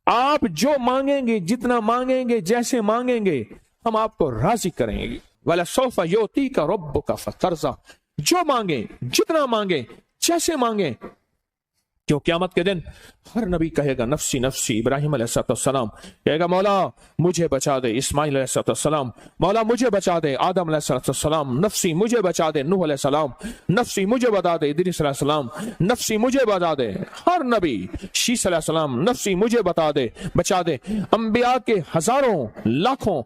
آپ جو مانگेंगे, जितना मांगेंगे, जैसे मांगेंगे, हम आपको राजी करेंगे. वलसौफ युतीका रब्बुका फतरज़ा. जो मांगे, जितना मांगे, जैसे मांगे. क्यों क़यामत के दिन हर नबी कहेगा नफ्सी नफ्सी. इब्राहिम अलैहिस्सलाम कहेगा मौला मुझे बचा दे. इस्माइल अलैहिस्सलाम मौला मुझे बचा दे. आदम अलैहिस्सलाम नफ्सी मुझे बचा दे. नूह अलैहिस्सलाम नफ्सी मुझे बचा दे. इदरीस अलैहिस्सलाम नफ्सी मुझे बचा दे. हर नबी शीस अलैहिस्सलाम नफ्सी मुझे बता दे, बचा दे. अंबिया के हजारों लाखों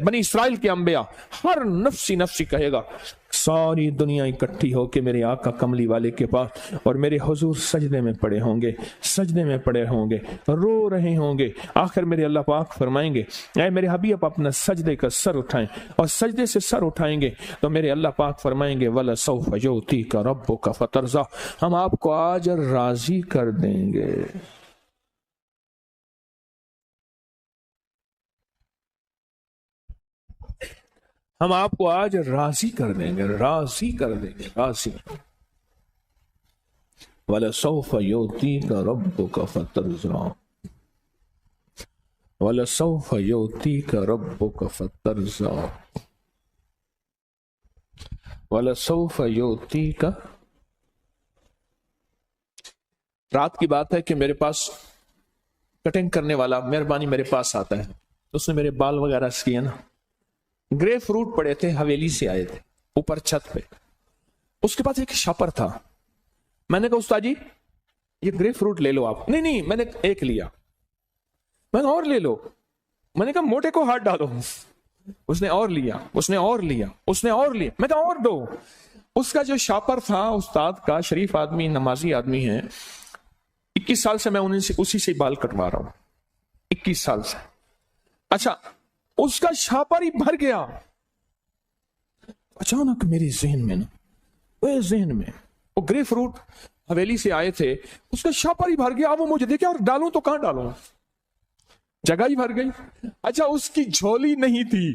बनी इस्राइल के अंबिया हर नफ्सी नफ्सी कहेगा. सारी दुनिया इकट्ठी होके मेरे आका कमली वाले के पास और मेरे हुजूर सजदे में पड़े होंगे, सजदे में पड़े होंगे, रो रहे होंगे. आखिर मेरे अल्लाह पाक फरमाएंगे ऐ मेरे हबीब अपना सजदे का सर उठाएं. और सजदे से सर उठाएंगे तो मेरे अल्लाह पाक फरमाएंगे वला सौफ युतीका रब्बुका फतरज़ा. हम आपको आज राजी कर देंगे. हम आपको आज राजी कर देंगे, राजी कर देंगे, राजी. वलसौफ युतीका रब्बुका फतरज़ा. वलसौफ युतीका रब्बुका फतरज़ा. वलसौफ युतीका. रात की बात है कि मेरे पास कटिंग करने वाला मेहरबानी मेरे पास आता है. उसने मेरे बाल वगैरह किए ना. ग्रे फ्रूट पड़े थे, हवेली से आए थे ऊपर छत पे. उसके पास एक शॉपर था. मैंने कहा उस्ताद जी ये ग्रे फ्रूट ले लो आप. नहीं नहीं मैंने एक लिया. मैंने और ले लो. मैंने कहा मोटे को हाथ डालो. उसने और लिया, उसने और लिया, उसने और लिया. मैं कहा और दो. उसका जो शॉपर था उस्ताद का, शरीफ आदमी, नमाजी आदमी है. 21 साल से मैं उसी से बाल कटवा रहा हूं. 21 साल से. अच्छा उसका शापर ही भर गया. अचानक मेरे जहन में ना, वो जहन में वो ग्रे फ्रूट हवेली से आए थे, उसका शापर ही भर गया. अब वो मुझे देखे और डालूं तो कहां डालूं, जगह ही भर गई. अच्छा उसकी झोली नहीं थी.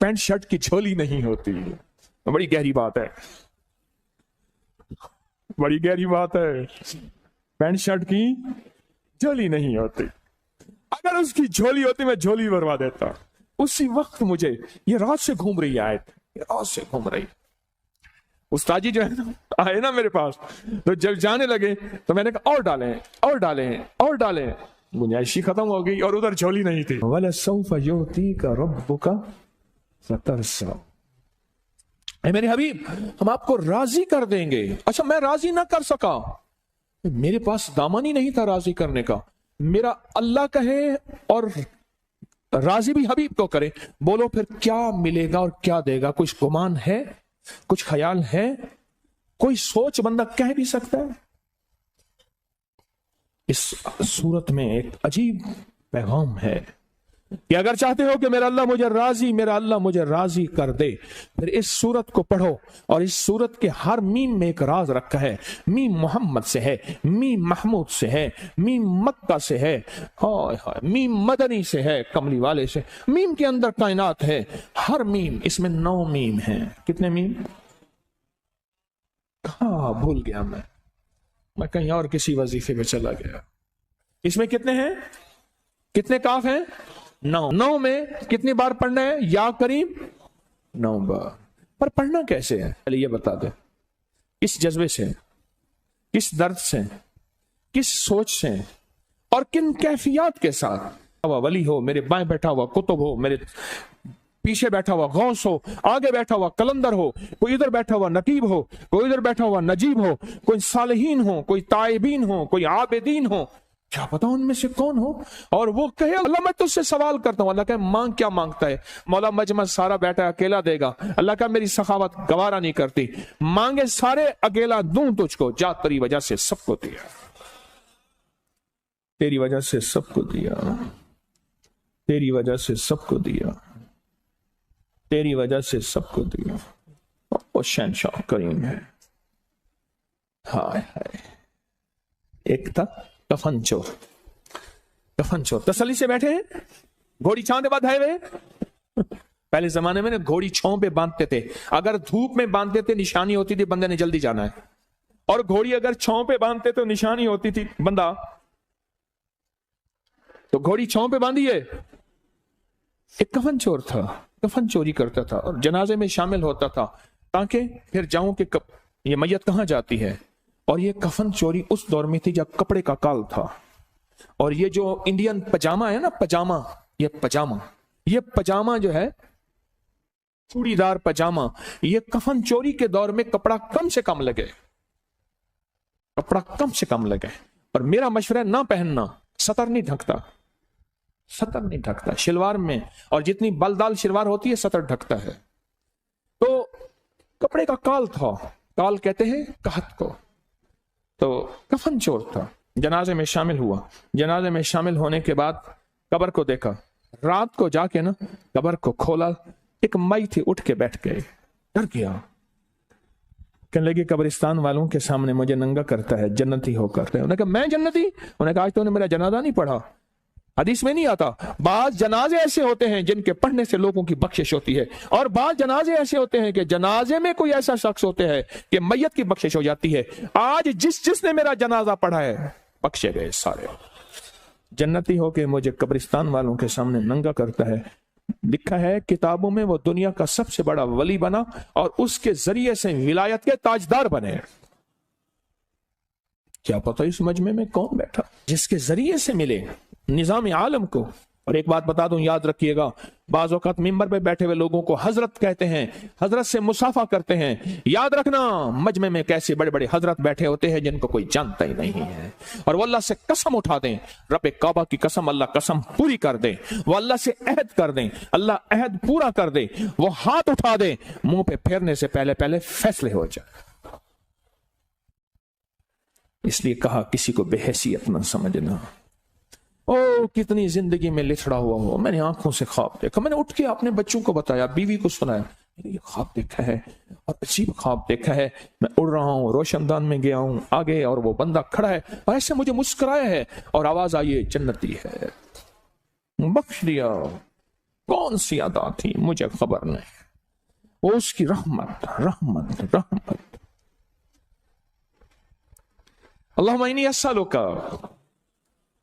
पैंट शर्ट की झोली नहीं होती. बड़ी गहरी बात है, बड़ी गहरी बात है. पैंट शर्ट की झोली नहीं होती. अगर उसकी झोली होती मैं झोली भरवा देता. उसी वक्त मुझे ये रात से घूम रही आयत, ये रात से घूम रही. उस्ताद जी जो है ना आए ना मेरे पास, तो जब जाने लगे तो मैंने कहा और डालें और डालें और डालें. गुंजाइशी खत्म हो गई और उधर झोली नहीं थी. वलसौफ युतीका रब्बुका फतरज़ा. मेरे हबीब हम आपको राजी कर देंगे. अच्छा मैं राजी ना कर सका, मेरे पास दामन ही नहीं था राजी करने का. मेरा अल्लाह कहे और राजी भी हबीब को करे. बोलो फिर क्या मिलेगा और क्या देगा? कुछ गुमान है, कुछ ख्याल है, कोई सोच बंदा कह भी सकता है? इस सूरत में एक अजीब पैगाम है कि अगर चाहते हो कि मेरा अल्लाह मुझे राजी कर दे, फिर इस सूरत को पढ़ो. और इस सूरत के हर मीम में एक राज रखा है. मीम मोहम्मद से है, मीम महमूद से है, मीम मक्का से है, मीम मदनी से है, कमली वाले से. मीम के अंदर कायनात है. हर मीम, इसमें 9 मीम है. कितने मीम? कहा भूल गया मैं कहीं और किसी वजीफे में चला गया. इसमें कितने हैं, कितने काफ हैं? 9. 9 में कितनी बार पढ़ना है? या करीम 9 बार. पर पढ़ना कैसे है पहले ये बता दे. किस जज्बे से, किस दर्द से, किस सोच से और किन कैफियत के साथ? वली हो, मेरे बाएं बैठा हुआ कुतुब हो, मेरे पीछे बैठा हुआ गौस हो, आगे बैठा हुआ कलंदर हो, कोई इधर बैठा हुआ नकीब हो, कोई इधर बैठा हुआ नजीब हो, कोई सालिहीन हो, कोई ताइबीन हो, कोई आबिदीन हो. क्या पता उनमें से कौन हो. और वो कहे अल्लाह मैं तुझसे सवाल करता हूं. अल्लाह कहे मांग. क्या मांगता है? मौला मजमा सारा बैठा अकेला देगा. अल्लाह का मेरी सखावत गवारा नहीं करती. मांगे सारे अकेला दूं तुझको. जा तेरी वजह से सबको दिया, तेरी वजह से सबको दिया, तेरी वजह से सबको दिया, तेरी वजह से सबको दिया. वो शहंशाह करीम है. हाय हाय. एक था कफन चोर. कफन चोर तसल्ली से बैठे हैं, घोड़ी छांदे बाद है वे. पहले जमाने में ना घोड़ी छांव पे बांधते थे. अगर धूप में बांधते थे निशानी होती थी बंदे ने जल्दी जाना है. और घोड़ी अगर छांव पे बांधते तो निशानी होती थी बंदा तो घोड़ी छांव पे बांधी है। एक कफन चोर था, कफन चोरी करता था और जनाजे में शामिल होता था ताकि फिर जाऊं कि ये मैयत कहाँ जाती है। और ये कफन चोरी उस दौर में थी जब कपड़े का काल था। और ये जो इंडियन पजामा है ना, पजामा, ये पजामा जो है, चूड़ीदार पजामा, ये कफन चोरी के दौर में कपड़ा कम से कम लगे, कपड़ा कम से कम लगे। और मेरा मशवरा ना पहनना, सतर नहीं ढकता, सतर नहीं ढकता शलवार में, और जितनी बलदाल शलवार होती है सतर ढकता है। तो कपड़े का काल था, काल कहते हैं कहत को। तो कफन चोर था, जनाजे में शामिल हुआ। जनाजे में शामिल होने के बाद कब्र को देखा, रात को जाके ना कब्र को खोला, एक माई थी, उठ के बैठ गए, डर गया। कहने लगे कब्रिस्तान वालों के सामने मुझे नंगा करता है, जन्नती होकर। उन्होंने कहा मैं जन्नती? उन्होंने कहा आज तो मेरा जनाजा नहीं पढ़ा। हदीस में नहीं आता, बाज जनाजे ऐसे होते हैं जिनके पढ़ने से लोगों की बख्शिश होती है, और बाज जनाजे ऐसे होते हैं कि जनाजे में कोई ऐसा शख्स होते हैं कि मैयत की बख्शिश हो जाती है। आज जिसने मेरा जनाजा पढ़ा है बख्शे गए सारे। जन्नती होके मुझे कब्रिस्तान वालों के सामने नंगा करता है। लिखा है किताबों में वो दुनिया का सबसे बड़ा वली बना और उसके जरिए से विलायत के ताजदार बने। क्या पता इस मजमे में कौन बैठा जिसके जरिए से मिले निजाम आलम को। और एक बात बता दूं, याद रखिएगा, बाज़ औक़ात मिंबर पे बैठे हुए लोगों को हजरत कहते हैं, हजरत से मुसाफा करते हैं। याद रखना, मजमे में कैसे बड़े बड़े हजरत बैठे होते हैं जिनको कोई जानता ही नहीं है। और वो अल्लाह से कसम उठा दें, रब काबा की कसम, अल्लाह कसम पूरी कर दे। वो अल्लाह से अहद कर दें, अल्लाह अहद पूरा कर दे। वो हाथ उठा दे, मुंह पे फेरने से पहले पहले फैसले हो जाए। इसलिए कहा किसी को बेहैसियत न समझना। ओ कितनी जिंदगी में लिथड़ा हुआ हो, मैंने आंखों से ख्वाब देखा, मैंने उठ के अपने बच्चों को बताया, बीवी को सुनाया, मैंने ये ख्वाब देखा है और अजीब ख्वाब देखा है। मैं उड़ रहा हूँ, रोशनदान में गया हूँ आगे, और वो बंदा खड़ा है और ऐसे मुझे मुस्कुराया है और आवाज आई है जन्नती है, बख्श दिया। कौन सी अदा थी मुझे खबर नहीं, वो उसकी रहमत रहमत रहमत। अल्लाहुम्मा इन्नी अस्सअलुका,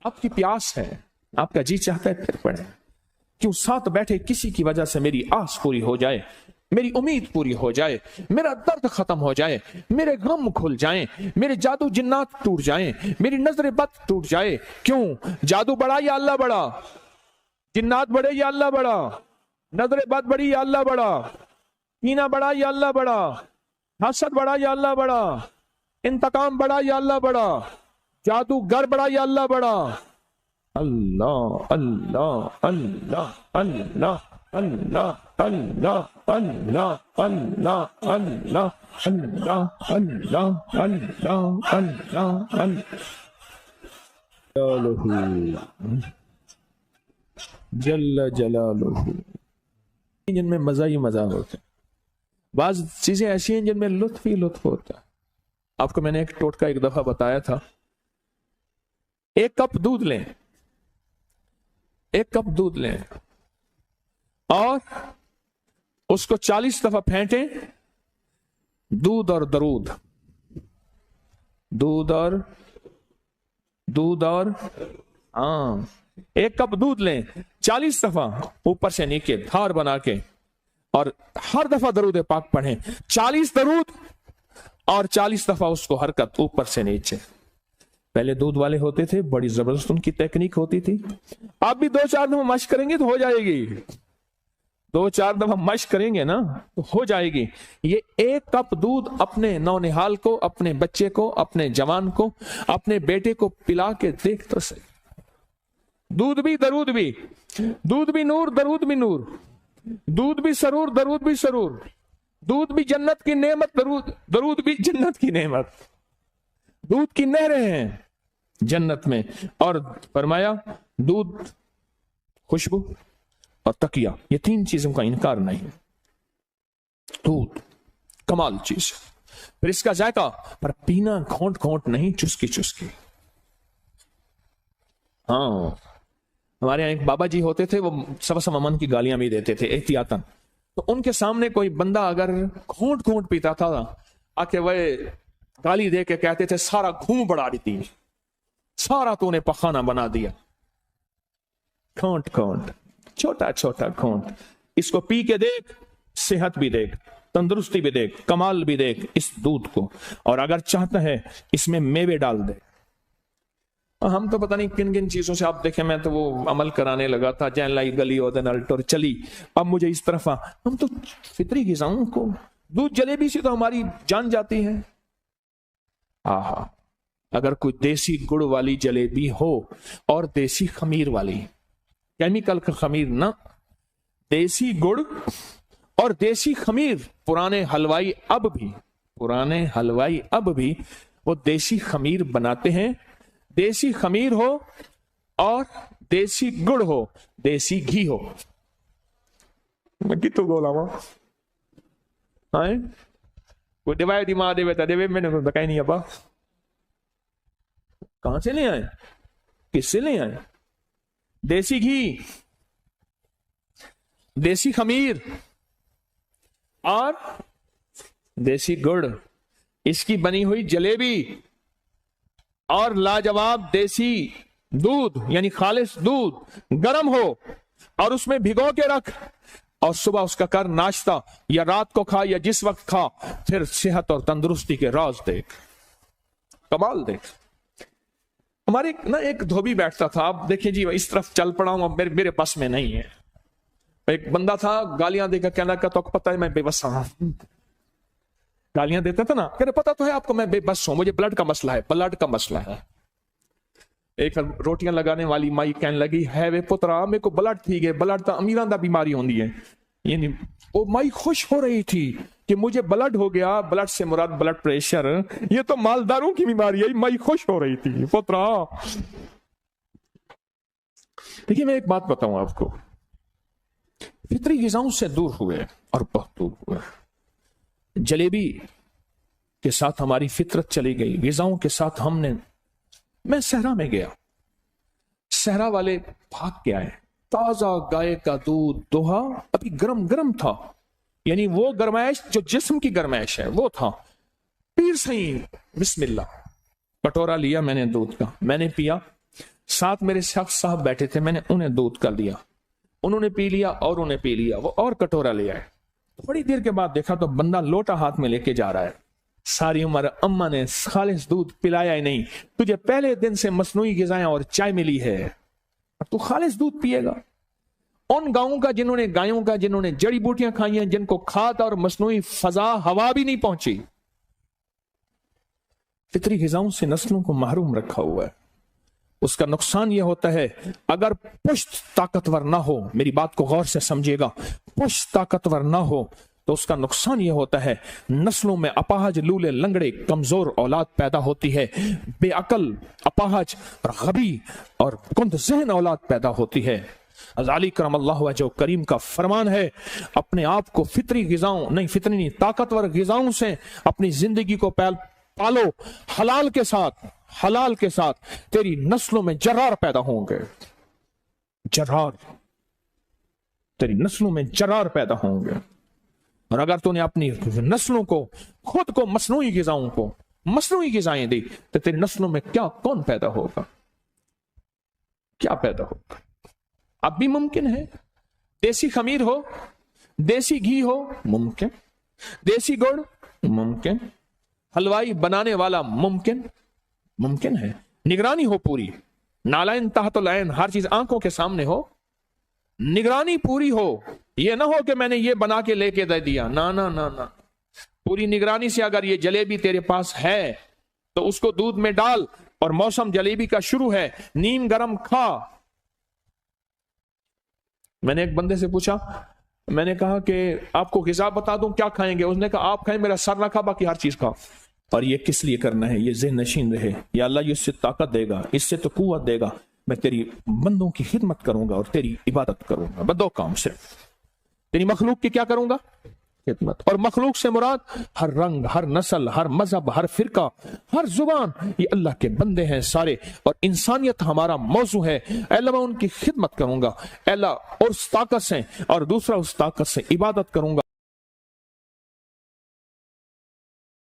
आपकी प्यास है, आपका जी चाहता है फिर पढ़े। क्यों साथ बैठे किसी की वजह से मेरी आस पूरी हो जाए, मेरी उम्मीद पूरी हो जाए, मेरा दर्द खत्म हो जाए, मेरे गम खुल जाएं, मेरे जादू जिन्नात टूट जाएं, मेरी नजर बद टूट जाए। क्यों? जादू बड़ा या अल्लाह बड़ा? जिन्नात बड़े या अल्लाह बड़ा? नजर बद बड़ी या अल्लाह बड़ा? कीना बड़ा या अल्लाह बड़ा? हसद बड़ा या अल्लाह बड़ा? इंतकाम बड़ा या अल्लाह बड़ा? जादूगर बड़ा या अल्लाह बड़ा? अल्लाह अल्लाह अल्लाह अल्लाह अल्लाह अल्लाह अल्लाह अल्लाह अल्लाह अल्लाह अल्लाह अल्लाह अल्लाह अल्लाह जल्ल जलालुहु। जिनमें मजा ही मजा होता है, बाज चीजें ऐसी हैं जिनमें लुत्फ ही लुत्फ होता है। आपको मैंने एक टोटका एक दफा बताया था। एक कप दूध लें, एक कप दूध लें और उसको 40 दफा फेंटें। दूध और दरूद, दूध और हाँ, एक कप दूध लें, 40 दफा ऊपर से नीचे धार बना के, और हर दफा दरूद पाक पढ़ें। 40 दरूद और 40 दफा उसको हरकत ऊपर से नीचे। पहले दूध वाले होते थे, बड़ी जबरदस्त उनकी टेक्निक होती थी। आप भी 2-4 दफा मश्क करेंगे तो हो जाएगी, 2-4 दफा मश्क करेंगे ना तो हो जाएगी। ये एक कप दूध अपने नौनिहाल को, अपने बच्चे को, अपने जवान को, अपने बेटे को पिला के देख तो सही। दूध भी दरूद भी, दूध भी नूर दरूद भी नूर, दूध भी सरूर दरूद भी सरूर, दूध भी जन्नत की नेमत, दरूद भी जन्नत की नेमत। दूध की नहरें हैं जन्नत में। और फरमाया दूध, खुशबू और तकिया, ये 3 चीजों का इनकार नहीं। दूध कमाल चीज, फिर इसका जायका, पर पीना घोंट घोंट नहीं, चुस्की चुस्की। हाँ, हमारे यहाँ एक बाबा जी होते थे, वो सवा मन की गालियां भी देते थे एहतियातन। तो उनके सामने कोई बंदा अगर घोंट घोंट पीता था, आके वह गाली दे के कहते थे सारा घूम बढ़ा दी, सारा तूने पखाना बना दिया। घोंट घोंट, छोटा छोटा घोंट, इसको पी के देख, सेहत भी देख, तंदुरुस्ती भी देख, कमाल भी देख इस दूध को। और अगर चाहता है इसमें मेवे डाल दे। हम तो पता नहीं किन किन चीजों से, आप देखें मैं तो वो अमल कराने लगा था, जैन लाई गली ओदन अल्टोर चली, अब मुझे इस तरफ आ। हम तो फितरी ग़िज़ाओं को, दूध जलेबी से तो हमारी जान जाती है। आहा, अगर कोई देसी गुड़ वाली जलेबी हो और देसी खमीर वाली, केमिकल का खमीर ना, देसी गुड़ और देसी खमीर। पुराने हलवाई अब भी वो देसी खमीर बनाते हैं। देसी खमीर हो और देसी गुड़ हो, देसी घी हो। मैं कितु बोलावा कोई डिवाइड दिमाग देवे तो देवे, मैंने तो कहीं नहीं। अब कहां से ले आए, किससे ले आए? देसी घी, देसी खमीर और देसी गुड़, इसकी बनी हुई जलेबी और लाजवाब देसी दूध, यानी खालिस दूध गरम हो और उसमें भिगो के रख, और सुबह उसका कर नाश्ता, या रात को खा या जिस वक्त खा, फिर सेहत और तंदुरुस्ती के राज देख, कमाल देख। हमारे ना एक धोबी बैठता था, अब देखिए जी इस तरफ चल पड़ा हूं, अब मेरे पास में नहीं है। एक बंदा था, गालियां देकर कहना का तो पता है मैं बेबस हूं, गालियां देता था ना, कह रहे पता तो है आपको मैं बेबस हूं, मुझे ब्लड का मसला है। एक रोटियां लगाने वाली माई कहने लगी, है वे पुत्रा मेरे को ब्लड थी गए, ब्लड तो अमीरां दा बीमारी होंदी है। यानी वो माई खुश हो रही थी कि मुझे ब्लड हो गया, ब्लड से मुराद ब्लड प्रेशर, ये तो मालदारों की बीमारी है। माई खुश हो रही थी पुत्रा। देखिए मैं एक बात बताऊं आपको, फितरी ग़िज़ाओं से दूर हुए और बहुत दूर हुए। जलेबी के साथ हमारी फितरत चली गई, ग़िज़ाओं के साथ मैं सहरा में गया, सहरा वाले भाग के आए, ताजा गाय का दूध दोहा अभी गरम गरम था, यानी वो गरमाइश जो जिस्म की गरमाइश है वो था। पीर सही बिस्मिल्लाह, कटोरा लिया मैंने दूध का, मैंने पिया, साथ मेरे शख्स साहब बैठे थे, मैंने उन्हें दूध कर दिया, उन्होंने पी लिया और उन्हें पी लिया, वो और कटोरा ले आए। थोड़ी देर के बाद देखा तो बंदा लोटा हाथ में लेके जा रहा है। सारी उम्र अम्मा ने खालिस दूध पिलाया ही नहीं, तुझे पहले दिन से मसनूई ग़िज़ाएं और चाय मिली है, तू खालिस दूध पिएगा। उन गायों का जिन्होंने जड़ी बूटियां खाई हैं, जिनको खाद और मसनूई फजा हवा भी नहीं पहुंची। फितरी ग़िज़ाओं से नस्लों को महरूम रखा हुआ है। उसका नुकसान यह होता है, अगर पुश्त ताकतवर ना हो, मेरी बात को गौर से समझिएगा, पुश्त ताकतवर ना हो तो उसका नुकसान यह होता है, नस्लों में अपाहज, लूले, लंगड़े, कमजोर औलाद पैदा होती है, बेअकल, अपाहज, गबी और कुंद ज़हन औलाद पैदा होती है। अज़ाली करमल्लाहु वजहू करीम का फरमान है, अपने आप को फितरी ग़िज़ाओं नहीं ताकतवर ग़िज़ाओं से अपनी जिंदगी को पालो, हलाल के साथ तेरी नस्लों में जरार पैदा होंगे, तेरी नस्लों में जरार पैदा होंगे। और अगर तूने अपनी नस्लों को, खुद को मसनूई ग़िज़ाएं दी तो तेरी नस्लों में कौन पैदा होगा, क्या पैदा होगा? अब भी मुमकिन है, देसी खमीर हो, देसी घी हो, मुमकिन, देसी गुड़ मुमकिन, हलवाई बनाने वाला मुमकिन है, निगरानी हो पूरी, नालाइन तहतुल ऐन, हर चीज आंखों के सामने हो, निगरानी पूरी हो, ये ना हो कि मैंने ये बना के लेके दे दिया, ना, पूरी निगरानी से अगर ये जलेबी तेरे पास है तो उसको दूध में डाल, और मौसम जलेबी का शुरू है, नीम गरम खा। मैंने एक बंदे से पूछा, मैंने कहा कि आपको ग़िज़ा बता दूं क्या खाएंगे? उसने कहा आप खाएं, मेरा सर ना खा, बाकी हर चीज खाओ। और ये किस लिए करना है? ये ज़हन नशीन रहे, या अल्लाह इससे ताकत देगा, इससे तो कुव्वत देगा, मैं तेरी बंदों की खिदमत करूंगा और तेरी इबादत करूंगा, बस दो काम सिर्फ, तेरी मखलूक की क्या करूंगा? खिदमत। और मखलूक से मुराद हर रंग, हर नस्ल, हर मजहब, हर फिरका, हर जुबान, ये अल्लाह के बंदे हैं सारे, और इंसानियत हमारा मौजू है। अल्लाह मैं उनकी खिदमत करूंगा, अल्लाह उस ताकत से, और दूसरा उस ताकत से इबादत करूंगा।